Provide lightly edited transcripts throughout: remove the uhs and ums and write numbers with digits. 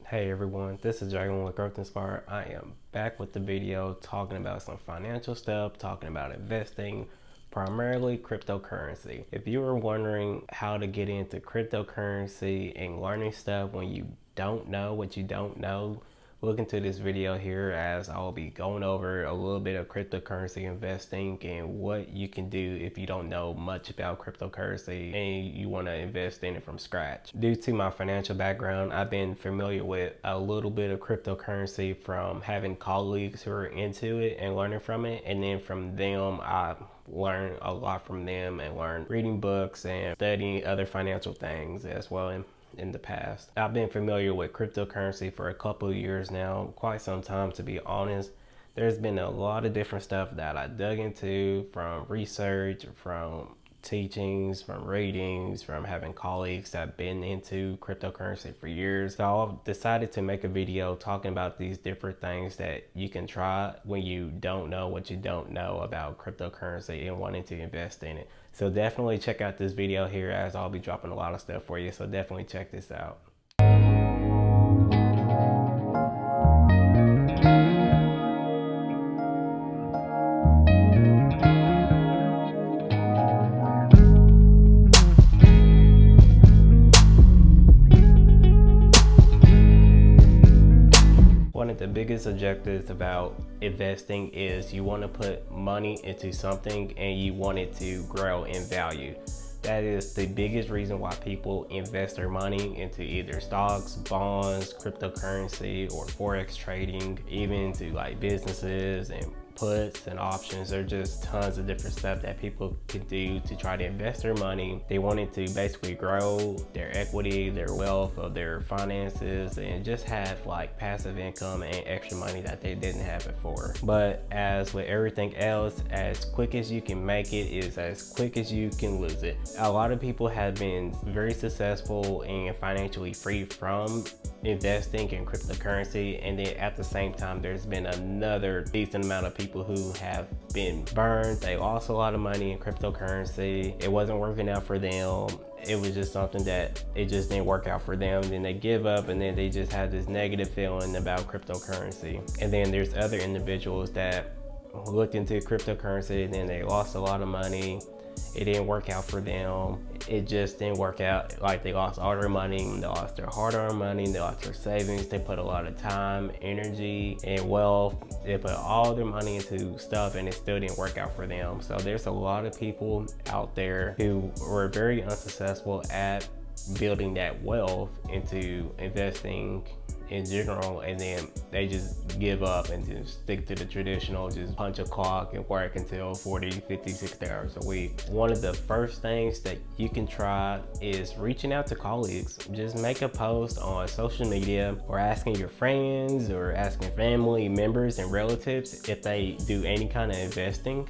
Hey everyone, this is Dragon with Growth Inspired. I am back with the video talking about some financial stuff, talking about investing, primarily cryptocurrency. If you were wondering how to get into cryptocurrency and learning stuff when you don't know what you don't know, look into this video here as I will be going over a little bit of cryptocurrency investing and what you can do if you don't know much about cryptocurrency and you want to invest in it from scratch. Due to my financial background, I've been familiar with a little bit of cryptocurrency from having colleagues who are into it and learning from it, and then from them I learned a lot from them and learned reading books and studying other financial things as well. In the past, I've been familiar with cryptocurrency for a couple of years now, quite some time to be honest. There's been a lot of different stuff that I dug into, from research, from teachings, from readings, from having colleagues that have been into cryptocurrency for years. So I decided to make a video talking about these different things that you can try when you don't know what you don't know about cryptocurrency and wanting to invest in it. So definitely check out this video here as I'll be dropping a lot of stuff for you. So definitely check this out. One of the biggest objectives about investing is you want to put money into something and you want it to grow in value. That is the biggest reason why people invest their money into either stocks, bonds, cryptocurrency, or forex trading, even into like businesses and puts and options. There are just tons of different stuff that people can do to try to invest their money. They want it to basically grow their equity, their wealth of their finances, and just have like passive income and extra money that they didn't have before. But as with everything else, as quick as you can make it is as quick as you can lose it. A lot of people have been very successful and financially free from investing in cryptocurrency, and then at the same time there's been another decent amount of people who have been burned. They lost a lot of money in cryptocurrency. It wasn't working out for them. It was just something that it just didn't work out for them. Then they give up, and then they just had this negative feeling about cryptocurrency. And then there's other individuals that looked into cryptocurrency and then they lost a lot of money. It didn't work out for them. It just didn't work out. Like, they lost all their money, they lost their hard-earned money, they lost their savings. They put a lot of time, energy, and wealth. They put all their money into stuff and it still didn't work out for them. So there's a lot of people out there who were very unsuccessful at building that wealth into investing in general, and then they just give up and just stick to the traditional, just punch a clock and work until 40, 50, 60 hours a week. One of the first things that you can try is reaching out to colleagues. Just make a post on social media, or asking your friends or asking family members and relatives if they do any kind of investing.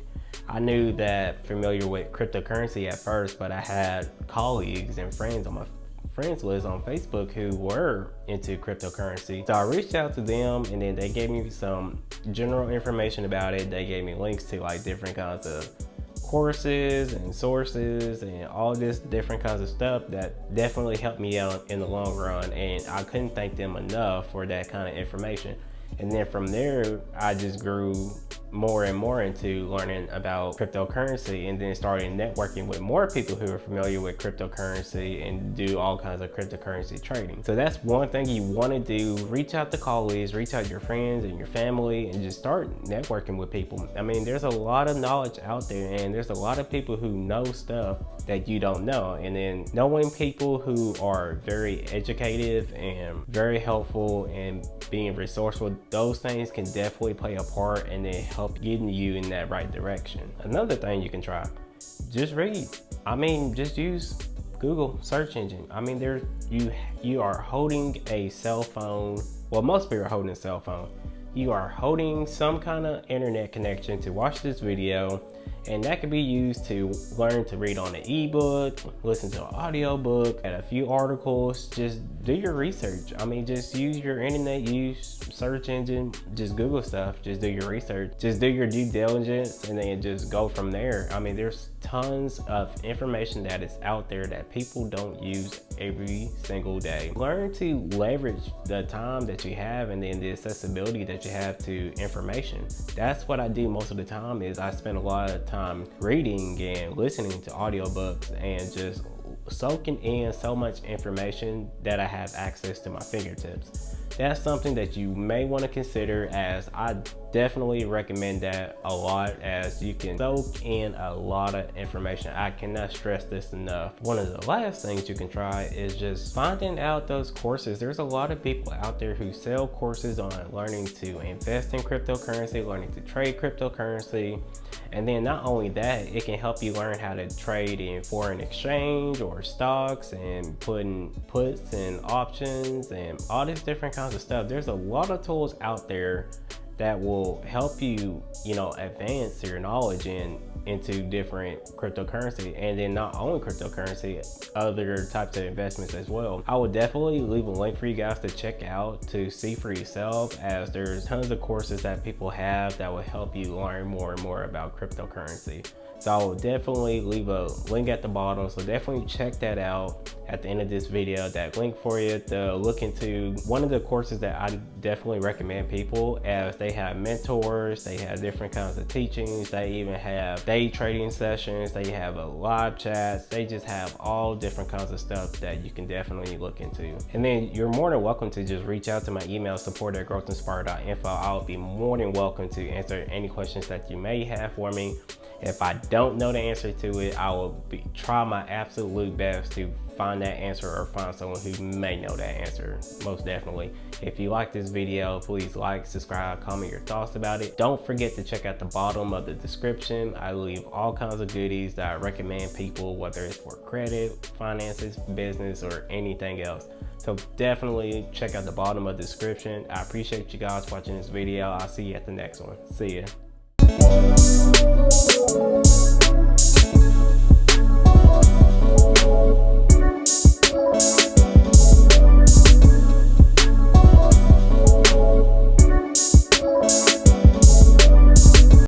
I knew that familiar with cryptocurrency at first, but I had colleagues and friends on my friends list on Facebook who were into cryptocurrency. So I reached out to them, and then they gave me some general information about it. They gave me links to like different kinds of courses and sources and all this different kinds of stuff that definitely helped me out in the long run, and I couldn't thank them enough for that kind of information. And then from there, I just grew more and more into learning about cryptocurrency, and then started networking with more people who are familiar with cryptocurrency and do all kinds of cryptocurrency trading. So that's one thing you want to do. Reach out to colleagues, reach out to your friends and your family, and just start networking with people. I mean, there's a lot of knowledge out there, and there's a lot of people who know stuff that you don't know. And then knowing people who are very educative and very helpful and being resourceful, those things can definitely play a part and then help getting you in that right direction. Another thing you can try, just read. I mean, just use Google search engine. I mean, you are holding a cell phone. Well, most people are holding a cell phone. You are holding some kind of internet connection to watch this video, And that could be used to learn to read on an ebook, listen to an audio book, and a few articles. Just do your research. I mean, just use your internet, use search engine, just Google stuff, just do your research, just do your due diligence, and then just go from there. I mean, there's tons of information that is out there that people don't use every single day. Learn to leverage the time that you have and then the accessibility that you have to information. That's what I do most of the time. Is I spend a lot of time reading and listening to audiobooks and just soaking in so much information that I have access to my fingertips. That's something that you may want to consider, as I definitely recommend that a lot, as you can soak in a lot of information. I cannot stress this enough. One of the last things you can try is just finding out those courses. There's a lot of people out there who sell courses on learning to invest in cryptocurrency, learning to trade cryptocurrency. And then not only that, it can help you learn how to trade in foreign exchange or stocks and putting puts and options and all these different kinds of stuff. There's a lot of tools out there that will help you, advance your knowledge into different cryptocurrency, and then not only cryptocurrency, other types of investments as well. I would definitely leave a link for you guys to check out to see for yourself, as there's tons of courses that people have that will help you learn more and more about cryptocurrency. So I will definitely leave a link at the bottom, so definitely check that out at the end of this video. That link for you to look into one of the courses that I definitely recommend people, as they have mentors, they have different kinds of teachings, they even have day trading sessions, they have a live chats, they just have all different kinds of stuff that you can definitely look into. And then you're more than welcome to just reach out to my email, support@growthinspire.info. I'll be more than welcome to answer any questions that you may have for me. If I don't know the answer to it, I will try my absolute best to find that answer or find someone who may know that answer, most definitely. If you like this video, please like, subscribe, comment your thoughts about it. Don't forget to check out the bottom of the description. I leave all kinds of goodies that I recommend people, whether it's for credit, finances, business, or anything else. So definitely check out the bottom of the description. I appreciate you guys watching this video. I'll see you at the next one. See ya.